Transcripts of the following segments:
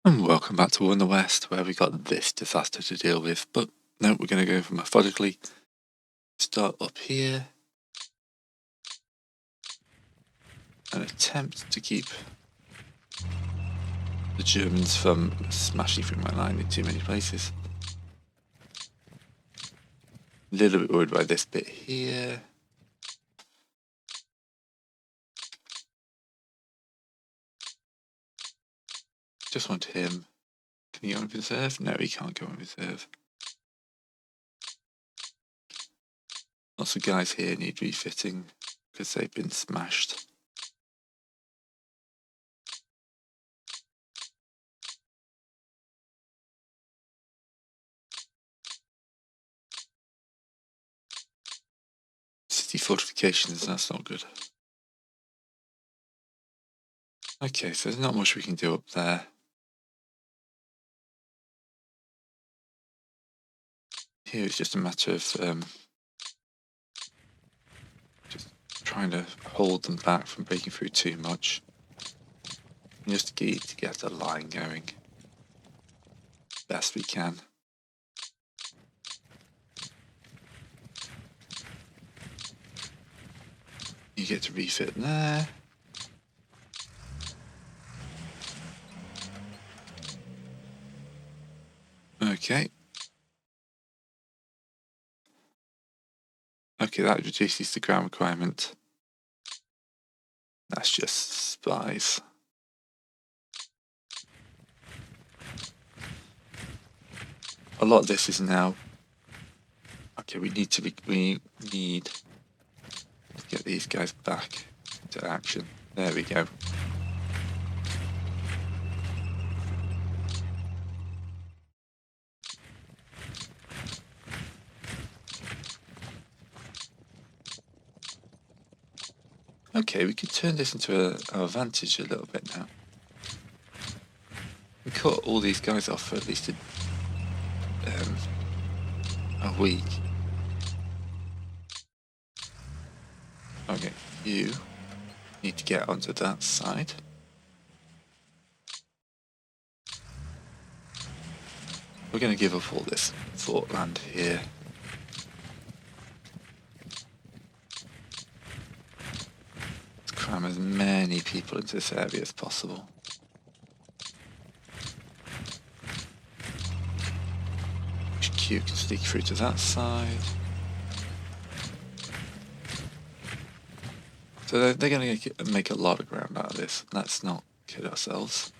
And welcome back to War in the West, where we got this disaster to deal with. But no, we're going to go methodically. Start up here and attempt to keep the Germans from smashing through my line in too many places. A little bit worried by this bit here. Just want him. Can he go in reserve? No, he can't go in reserve. Lots of guys here need refitting because they've been smashed. City fortifications, that's not good. Okay, so there's not much we can do up there. Here it's just a matter of just trying to hold them back from breaking through too much. And just to get the line going best we can. You get to refit there. Okay. Okay, that reduces the ground requirement. That's just spies. A lot of this is now. Okay, we need to get these guys back to action. There we go. Okay, we could turn this into our advantage a little bit now. We cut all these guys off for at least a week. Okay, you need to get onto that side. We're going to give up all this fort land here. Let's cram as many people into this area as possible. HQ can sneak through to that side. So they're going to make a lot of ground out of this. Let's not kid ourselves.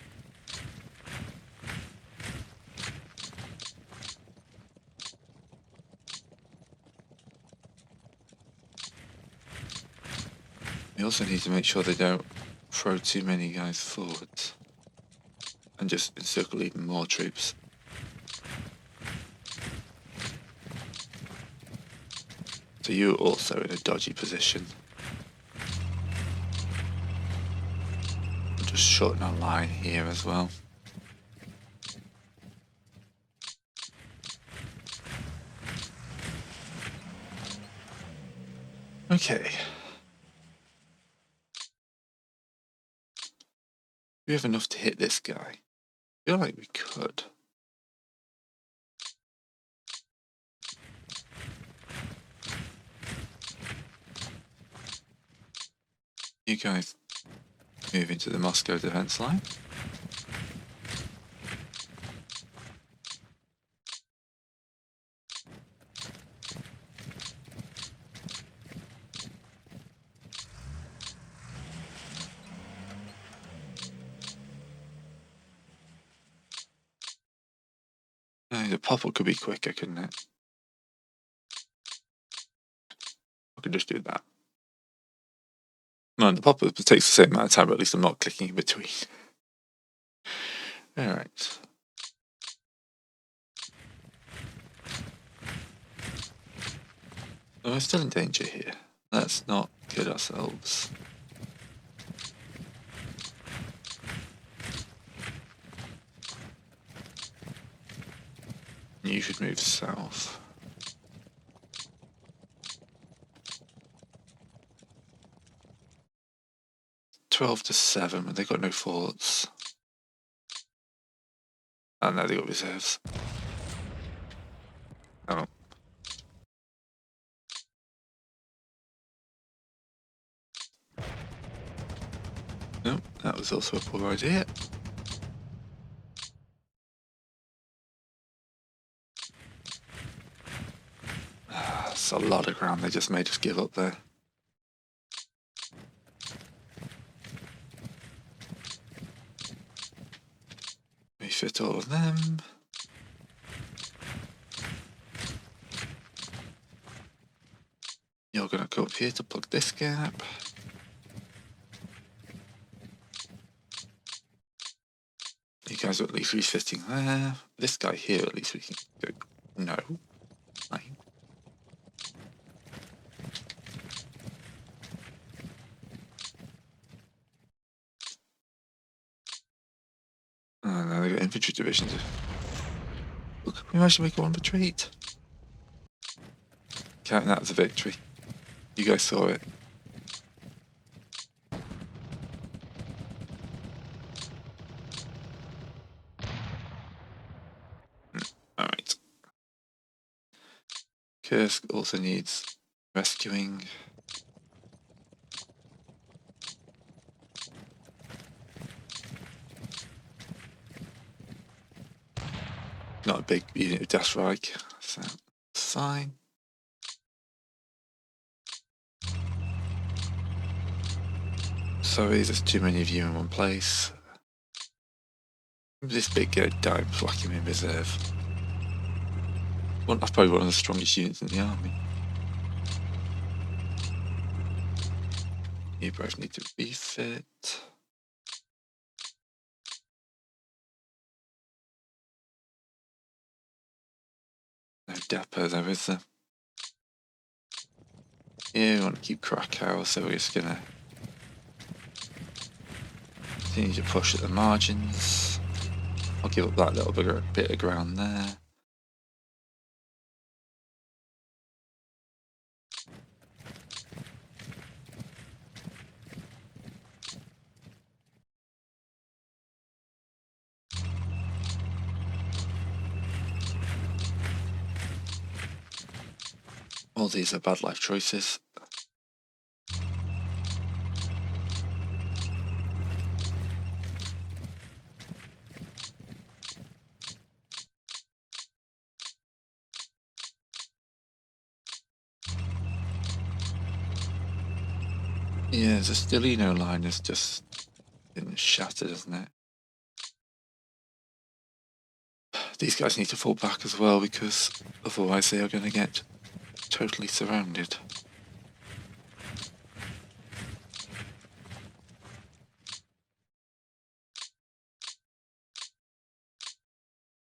We also need to make sure they don't throw too many guys forwards and just encircle even more troops. So you're also in a dodgy position. We'll just shorten our line here as well. Okay. We have enough to hit this guy. I feel like we could. You guys move into the Moscow defense line. The pop-up could be quicker, couldn't it? I could just do that. No, the pop-up takes the same amount of time, but at least I'm not clicking in between. Alright. We're still in danger here. Let's not kid ourselves. You should move south. $12 to 7, but they've got no forts. Oh no, they got reserves. Oh. No, that was also a poor idea. That's a lot of ground they just made us give up there. We fit all of them. You're gonna go up here to plug this gap. You guys are at least refitting there. This guy here, at least we can go. No. Fine. Oh no, they got infantry divisions. Look, we managed to make one retreat. Counting that as a victory. You guys saw it. Alright. Kursk also needs rescuing. Not a big unit of Das Reich, so fine. Sorry, there's too many of you in one place. This big guy died, whack him in reserve. Well, that's probably one of the strongest units in the army. You both need to refit. No depot though, is there? Yeah, we want to keep Krakow, so we're just gonna continue to push at the margins. I'll give up that little bit of ground there. All these are bad life choices. Yeah, the Stilino line has just been shattered, hasn't it? These guys need to fall back as well, because otherwise they are going to get totally surrounded.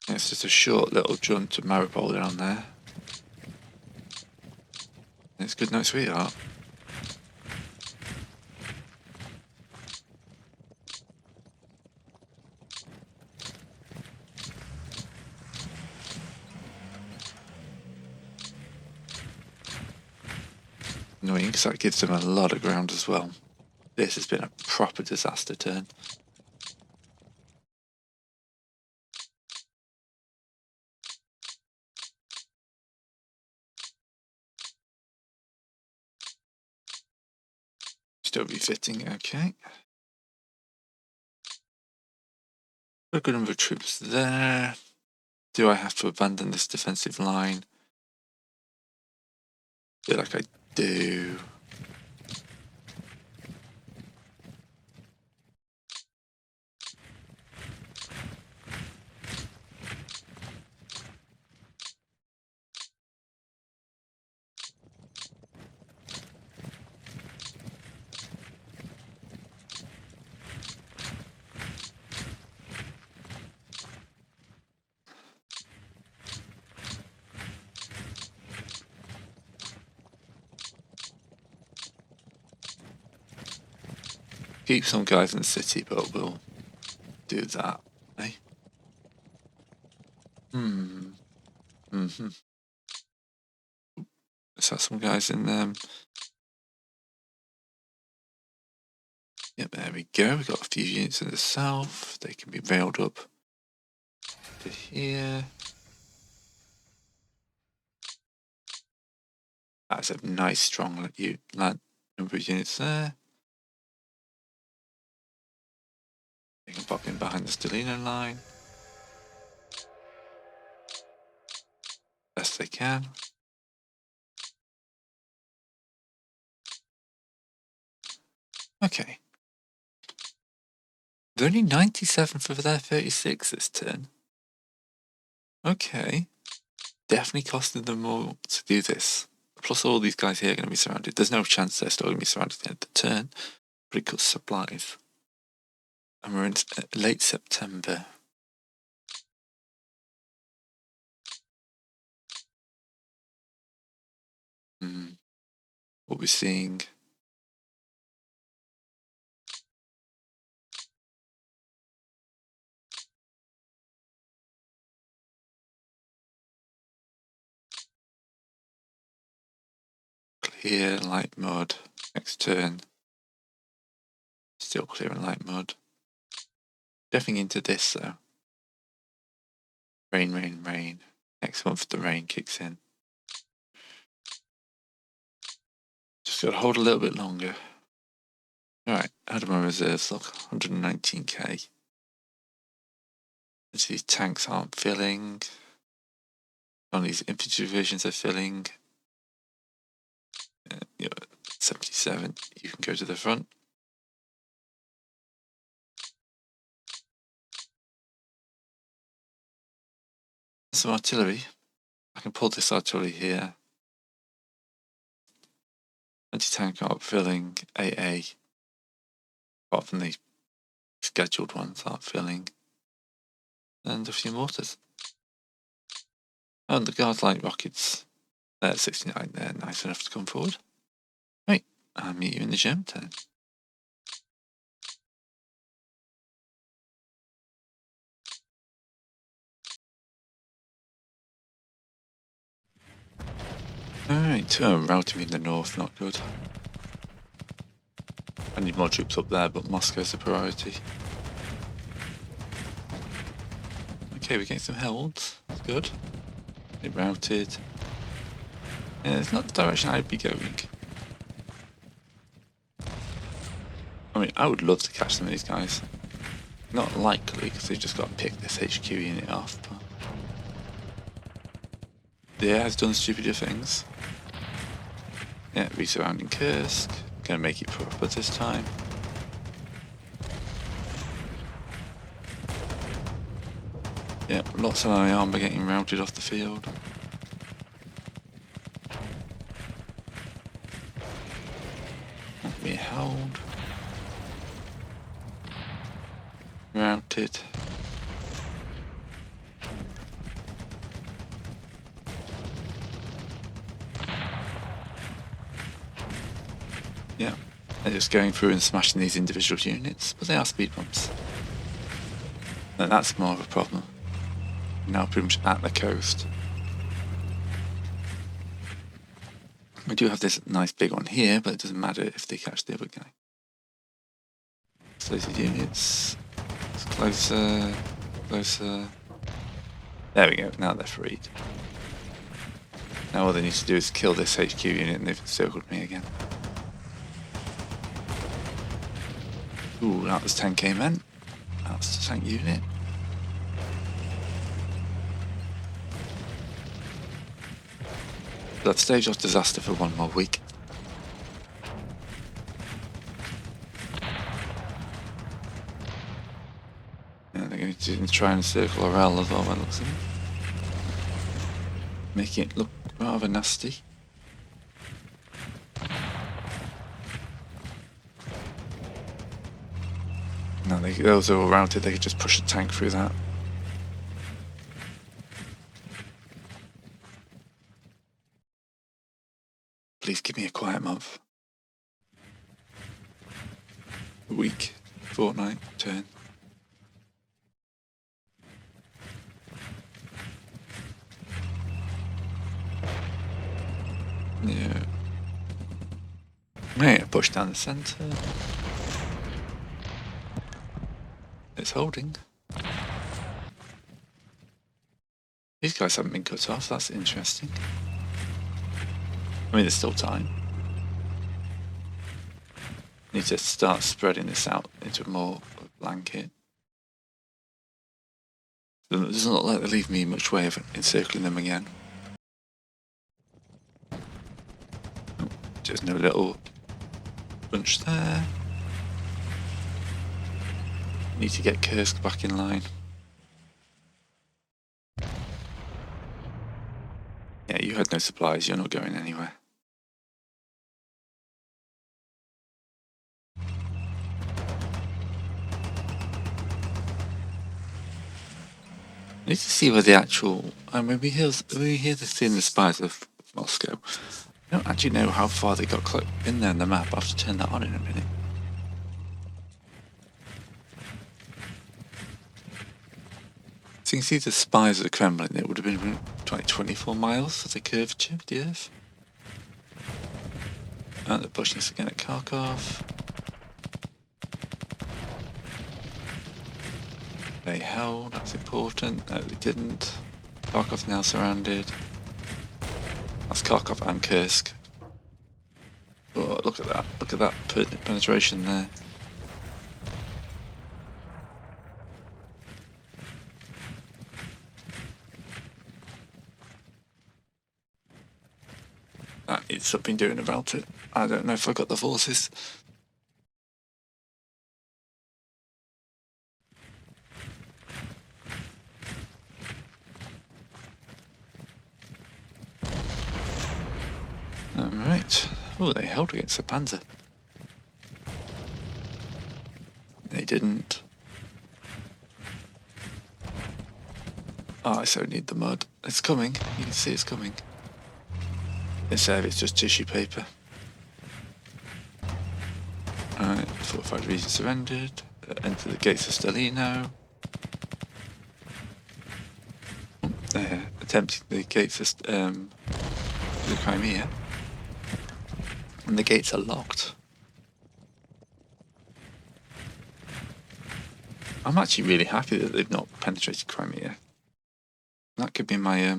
It's just a short little jaunt to Maripol down there. It's good night, sweetheart. Annoying, because that gives them a lot of ground as well. This has been a proper disaster turn. Still refitting, okay. A good number of troops there. Do I have to abandon this defensive line? I feel like I do. Keep some guys in the city, but we'll do that, eh? Let's have some guys in them. Yep, there we go. We've got a few units in the south. They can be railed up to here. That's a nice strong number of units there. They can pop in behind the Stellino line. Best they can. Okay. They're only 97 for their 36 this turn. Okay. Definitely costing them more to do this. Plus all these guys here are going to be surrounded. There's no chance they're still going to be surrounded at the end of the turn. But it cuts supplies. And we're in late September. What we're seeing. Clear light mode. Next turn. Still clear in light mode. Definitely into this though. Rain, rain, rain. Next month the rain kicks in. Just got to hold a little bit longer. Alright, out of my reserves, look, 119k. These tanks aren't filling. Only these infantry divisions are filling. 77, you can go to the front. Some artillery. I can pull this artillery here. Anti-tank aren't filling. AA. Apart from the scheduled ones aren't filling. And a few mortars. And the guard light rockets. They're at 69, they're nice enough to come forward. Right, I'll meet you in the gym turn. Alright, routing in the north, not good. I need more troops up there, but Moscow's the priority. Okay, we're getting some helds. That's good. They routed. Yeah, it's not the direction I'd be going. I mean, I would love to catch some of these guys. Not likely, because they've just got to pick this HQ unit off, but... The air has done stupider things. Yeah, resurrounding Kursk. Gonna make it proper this time. Yeah, lots of my armor getting routed off the field. Won't be held. Routed. Yeah, they're just going through and smashing these individual units, but they are speed bumps. And that's more of a problem. Now pretty much at the coast. We do have this nice big one here, but it doesn't matter if they catch the other guy. Slated units. It's closer. Closer. There we go, now they're freed. Now all they need to do is kill this HQ unit and they've encircled me again. Ooh, that was 10k men. That's the tank unit. Let's stage off disaster for one more week. Yeah, they're going to try and circle Orel as well, by the looks of it. Making it look rather nasty. No, those are all routed, they could just push a tank through that. Please give me a quiet month. A week, fortnight, turn. Yeah. Right, push down the centre. It's holding. These guys haven't been cut off, that's interesting. I mean, there's still time. Need to start spreading this out into more blanket. It doesn't look like they leave me much way of encircling them again. Just no little bunch there. Need to get Kursk back in line. Yeah, you had no supplies, you're not going anywhere. I need to see where the actual... we hear this in the spies of Moscow. I don't actually know how far they got in there in the map. I'll have to turn that on in a minute. So you can see the spies of the Kremlin. It would have been like 24 miles for the curvature of the Earth. And they're pushing us again at Kharkov. They held, that's important. No, they didn't. Kharkov now surrounded. That's Kharkov and Kursk. Oh, look at that. Look at that penetration there. That is something doing about it. I don't know if I got the forces. Alright. Oh, they held against the Panzer. They didn't. Oh, I so need the mud. It's coming. You can see it's coming. Instead, it's just tissue paper. Alright, fortified region surrendered. Enter the gates of Stalino. Attempting the gates of the Crimea. And the gates are locked. I'm actually really happy that they've not penetrated Crimea. That could be my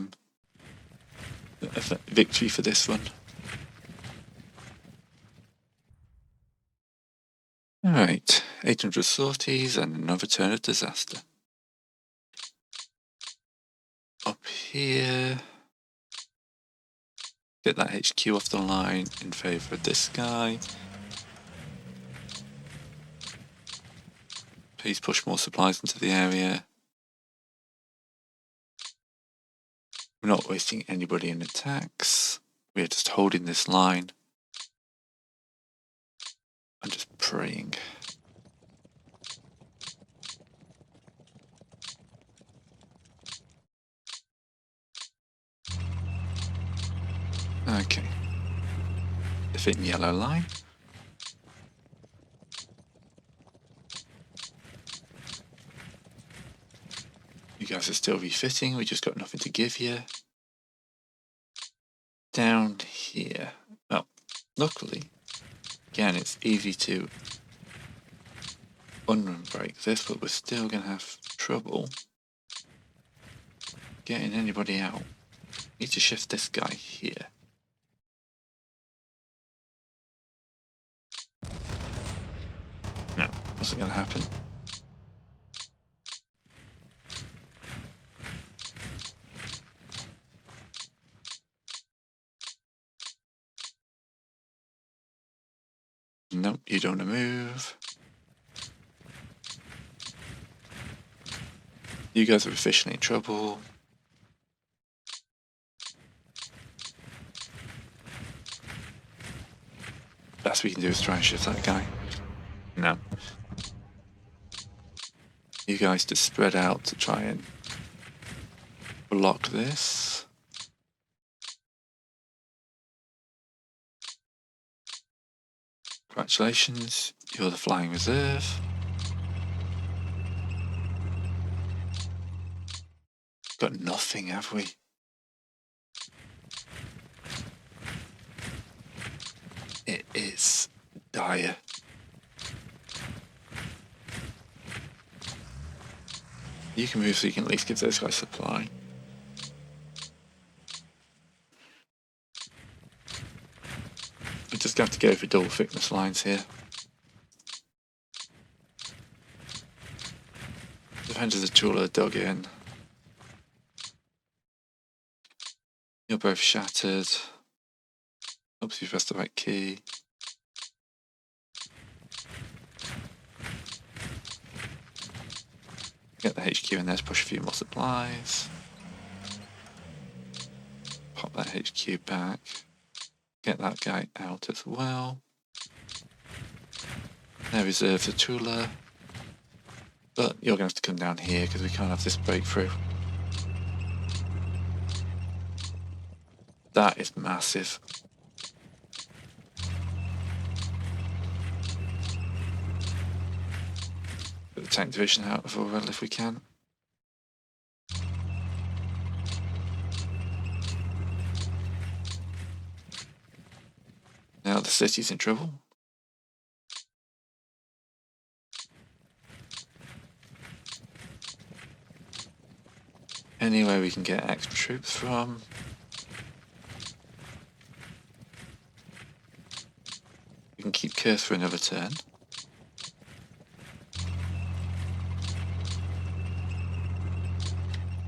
victory for this one. Alright, 800 sorties and another turn of disaster. Up here. Get that HQ off the line in favour of this guy. Please push more supplies into the area. We're not wasting anybody in attacks. We're just holding this line. I'm just praying. Okay. The thin yellow line. You guys are still refitting, we just got nothing to give you. Down here. Well, luckily, again, it's easy to unrun break this, but we're still going to have trouble getting anybody out. Need to shift this guy here. No, wasn't going to happen. Nope, you don't want to move. You guys are officially in trouble. Best we can do is try and shift that guy. No. You guys just spread out to try and block this. Congratulations, you're the flying reserve. Got nothing, have we? It is dire. You can move so you can at least give those guys supply. going to have to go for double thickness lines here. Defenders of Tula dug in. You're both shattered. Helps you press the right key. Get the HQ in there to push a few more supplies. Pop that HQ back. Get that guy out as well. Now reserve the Tula. But you're going to have to come down here because we can't have this breakthrough. That is massive. Get the tank division out of Orwell if we can. Now the city's in trouble. Anywhere we can get extra troops from. We can keep Kurth for another turn.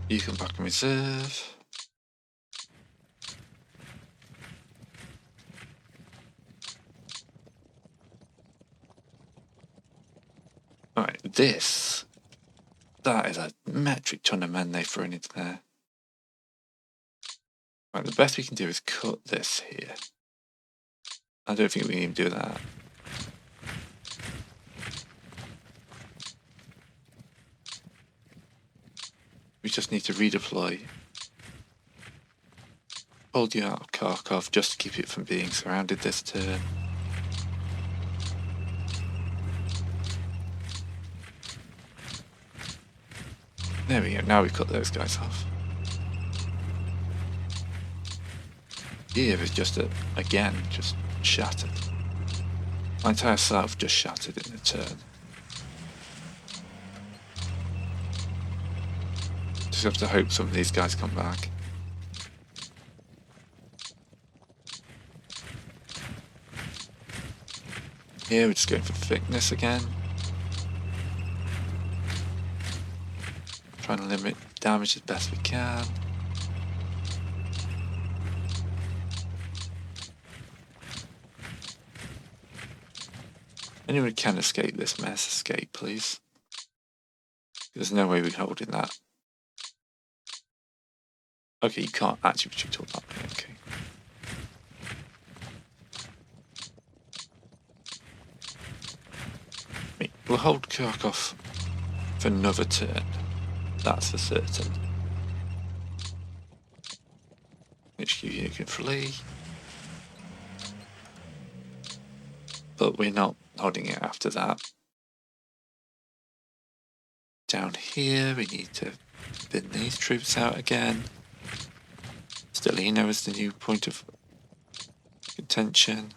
You can back and reserve. Alright, that is a metric ton of men they've thrown into there. Right, the best we can do is cut this here. I don't think we can even do that. We just need to redeploy. Hold you out of Kharkov just to keep it from being surrounded this turn. There we go, now we cut those guys off. Kiev is just, again, just shattered. My entire south just shattered in a turn. Just have to hope some of these guys come back. Here we're just going for thickness again. Trying to limit damage as best we can. Anyone who can escape this mess, escape please. There's no way we're holding that. Okay, you can't actually retreat all that way, okay. We'll hold Kharkov for another turn. That's for certain. HQ you can flee. But we're not holding it after that. Down here we need to bin these troops out again. Stellino is the new point of contention.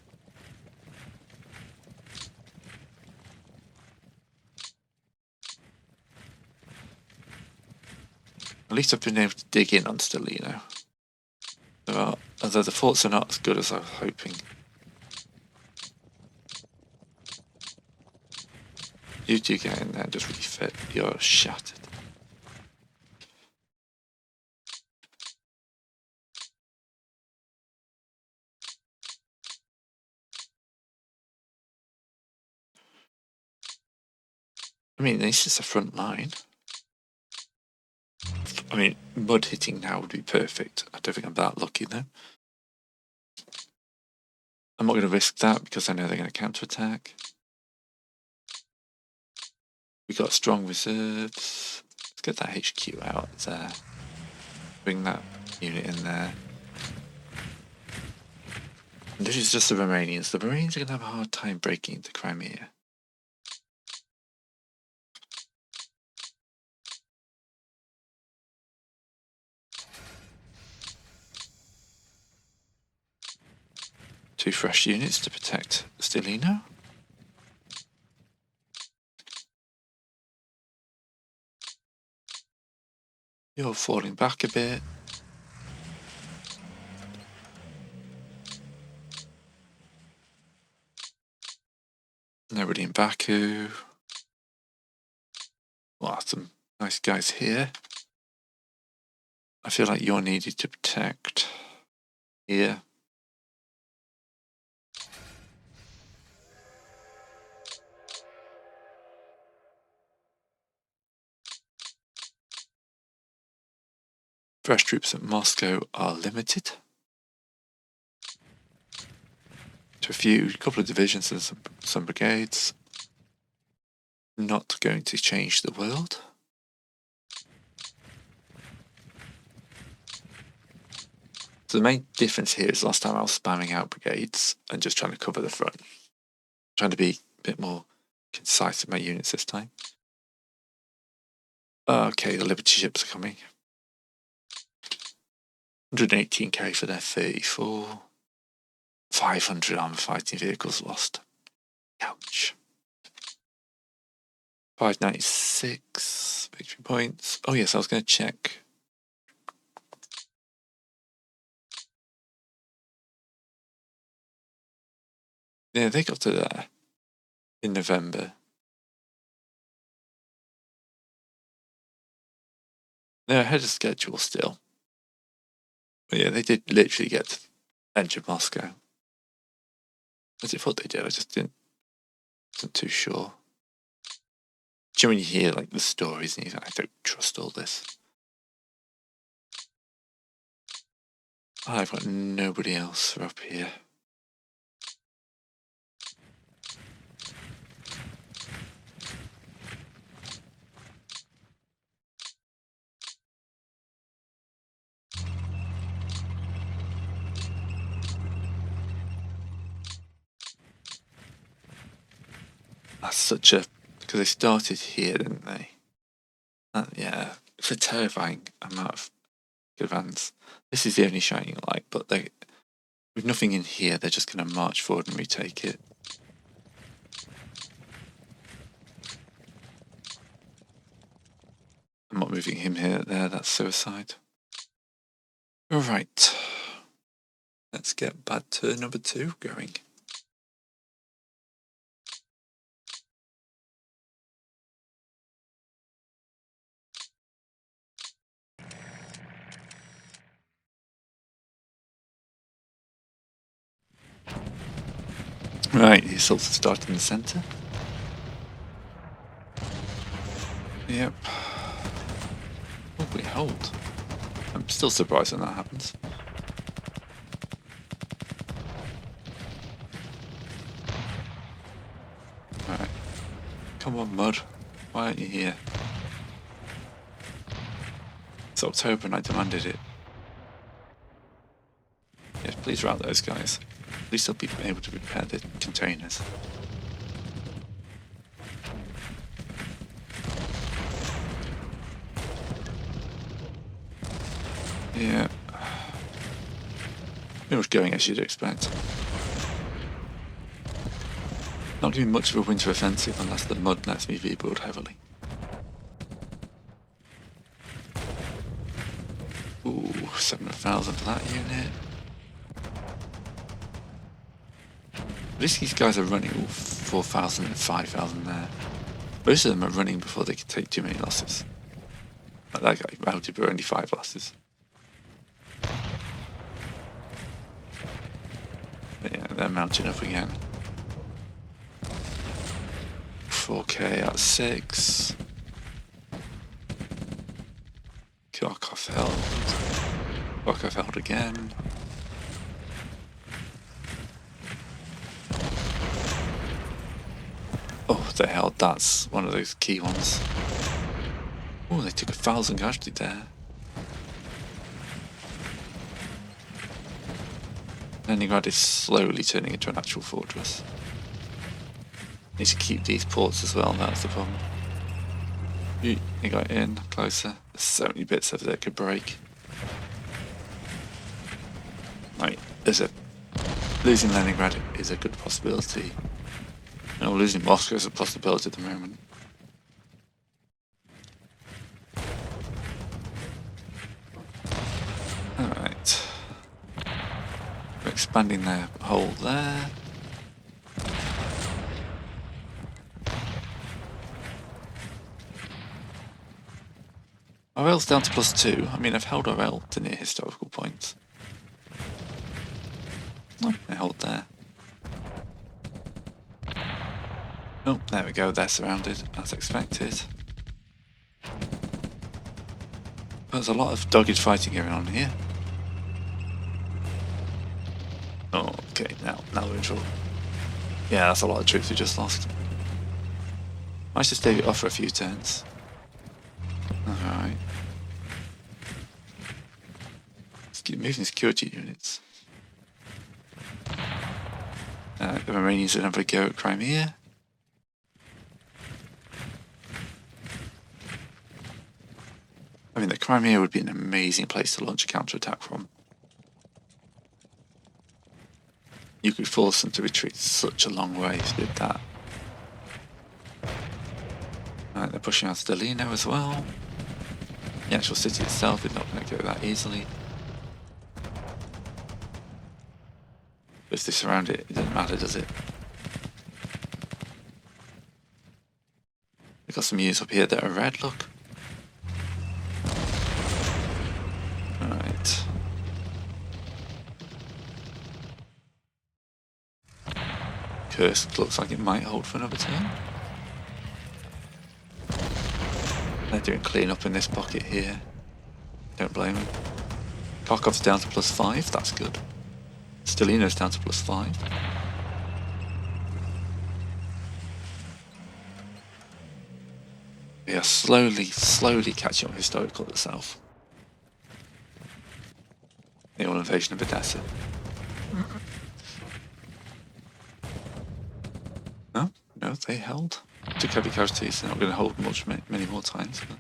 At least I've been able to dig in on Stellino. Although the forts are not as good as I was hoping. You do get in there, just refit. You're shattered. I mean, this is a front line. I mean, mud hitting now would be perfect. I don't think I'm that lucky though. I'm not going to risk that because I know they're going to counterattack. We got strong reserves. Let's get that HQ out there. Bring that unit in there. And this is just the Romanians. The Romanians are going to have a hard time breaking into Crimea. Two fresh units to protect Stellino. You're falling back a bit. Nobody in Baku. Well, some nice guys here. I feel like you're needed to protect here. Fresh troops at Moscow are limited to a couple of divisions and some brigades. Not going to change the world. So the main difference here is last time I was spamming out brigades and just trying to cover the front. Trying to be a bit more concise with my units this time. Okay, the Liberty ships are coming. 118k for their 34. 500 armor fighting vehicles lost. Ouch. 596 victory points. Oh yes, I was going to check. Yeah, they got to there in November. They're ahead of schedule still. But yeah, they did literally get to enter Moscow. As I thought they did, I just wasn't too sure. Do you know when you hear like the stories and you think, I don't trust all this? I've got nobody else for up here. That's such a... because they started here, didn't they? Yeah, it's a terrifying amount of advance. This is the only shining light, but they, with nothing in here, they're just going to march forward and retake it. I'm not moving him here, there, that's suicide. Alright, let's get bad turn number 2 going. Right, the assaults start in the centre. Yep. Oh, we hold. I'm still surprised when that happens. Alright. Come on, Mud. Why aren't you here? It's October and I demanded it. Yes, please route those guys. At least they'll be able to repair the containers. Yeah. Pretty much going as you'd expect. Not doing much of a winter offensive unless the Mud lets me rebuild heavily. Ooh, 7,000 for that unit. At least these guys are running 4,000 and 5,000 there. Most of them are running before they can take too many losses. Like that guy, routed for only 5 losses. But yeah, they're mounting up again. 4k at 6. Kharkov held. Kharkov held again. Oh, they held. That's one of those key ones. Oh, they took 1,000 casualty there. Leningrad is slowly turning into an actual fortress. Need to keep these ports as well, that's the problem. You got in, closer. There's so many bits over there that could break. Right, losing Leningrad is a good possibility. No, losing Moscow is a possibility at the moment. Alright. We're expanding their hold there. Orel's down to +2. I mean, I've held Orel to near historical points. Oh, I hold there. Oh, there we go, they're surrounded, as expected. There's a lot of dogged fighting going on here. Oh, okay, now we're in trouble. Yeah, that's a lot of troops we just lost. Managed to stave it off for a few turns. Alright. Let's keep moving security units. The Romanians will have a go at Crimea. I mean, the Crimea would be an amazing place to launch a counterattack from. You could force them to retreat such a long way if you did that. Right, they're pushing out Stelino as well. The actual city itself is not going to go that easily. But if they surround it, it doesn't matter, does it? We've got some units up here that are red, look. Right. Kursk looks like it might hold for another turn. They're doing clean up in this pocket here. Don't blame them. Kharkov's down to +5, that's good. Stelino's down to +5. We are slowly catching up historical itself. The all invasion of Odessa. No, they held. Took heavy casualties, they're not going to hold many more times. But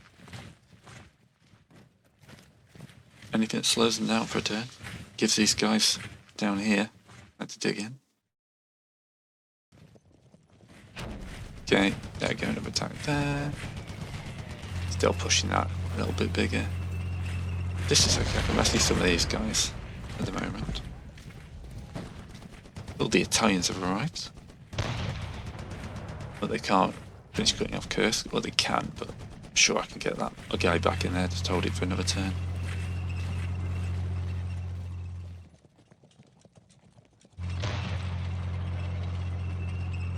anything that slows them down for a turn, gives these guys down here time to dig in. Okay, they're going to attack there. Still pushing that a little bit bigger. This is okay, I can rescue some of these guys at the moment. All the Italians have arrived. But they can't finish cutting off Kursk. Well, they can, but I'm sure I can get that a guy back in there to hold it for another turn.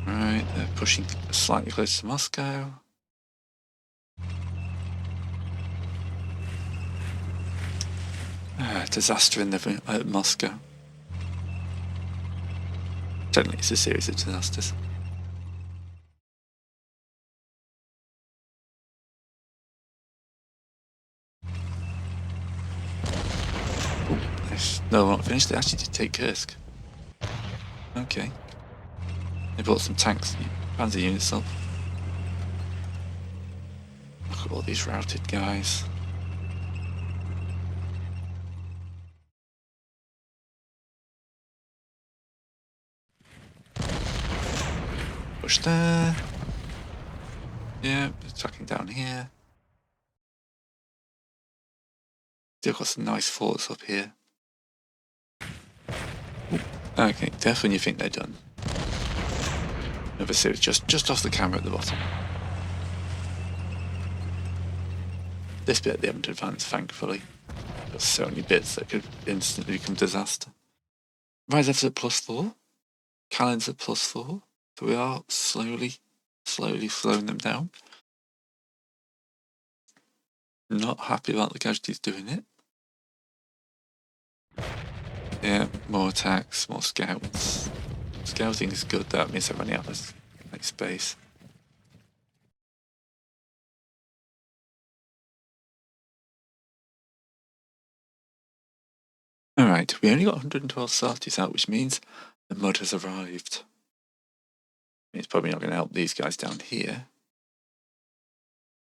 Right, they're pushing slightly closer to Moscow. Disaster in Moscow. Certainly, it's a series of disasters. No, we're not finished. They actually did take Kursk. Okay. They brought some tanks, panzer units up. Look at all these routed guys. Push there. Yeah, attacking down here. Still got some nice forts up here. Okay, death when you think they're done. Another series just off the camera at the bottom. This bit they haven't advanced, thankfully. Got so many bits that could instantly become disaster. Ryzev's at +4. Kalin's at +4. So we are slowly slowing them down. Not happy about the casualties doing it. Yeah, more attacks, more scouts. Scouting is good, that means they're running out of space. Alright, we only got 112 sorties out, which means the mud has arrived. It's probably not going to help these guys down here.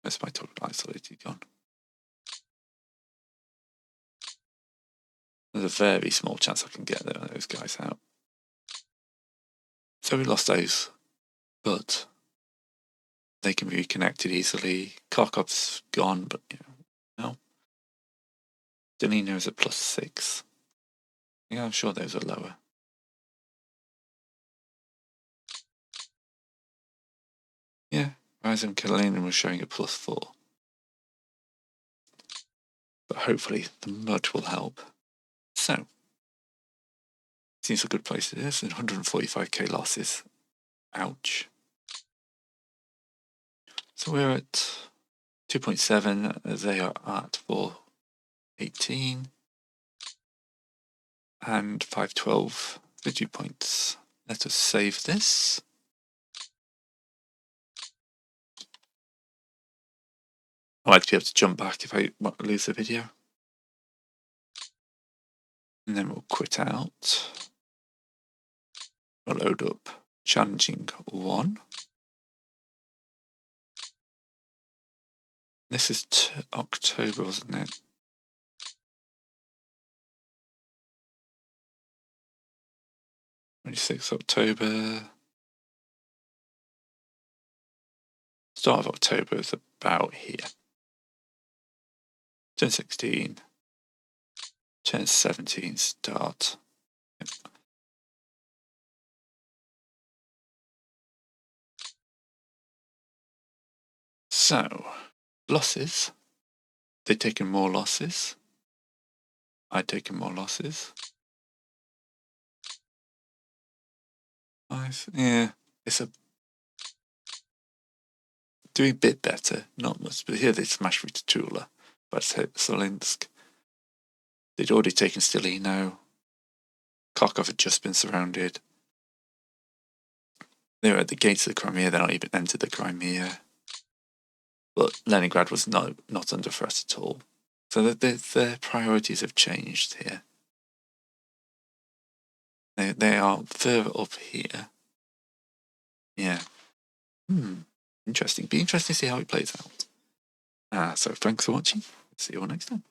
Where's my total isolated gone? There's a very small chance I can get those guys out. So we lost those, but they can be reconnected easily. Kharkov's gone, but no. Stelino's at +6. Yeah, I'm sure those are lower. Yeah, Ryazan Kalinin was showing a +4. but hopefully the mud will help. So, seems a good place it is, and 145k losses. Ouch. So we're at 2.7, they are at 418, and 512, 50 points. Let us save this. I like to be able to jump back if I lose the video. And then we'll quit out. We'll load up challenging 1. This is October, wasn't it? October. Start of October is about here. Turn 16. Turn 17 start. Yep. So, losses. They've taken more losses. I've taken more losses. Yeah, it's doing a bit better, not much. But here they smashed through to Tula, but Smolensk. They'd already taken Stilino. Kharkov had just been surrounded. They were at the gates of the Crimea. They're not even entered the Crimea. But Leningrad was not under threat at all. So their priorities have changed here. They are further up here. Yeah. Interesting. Be interesting to see how it plays out. So thanks for watching. See you all next time.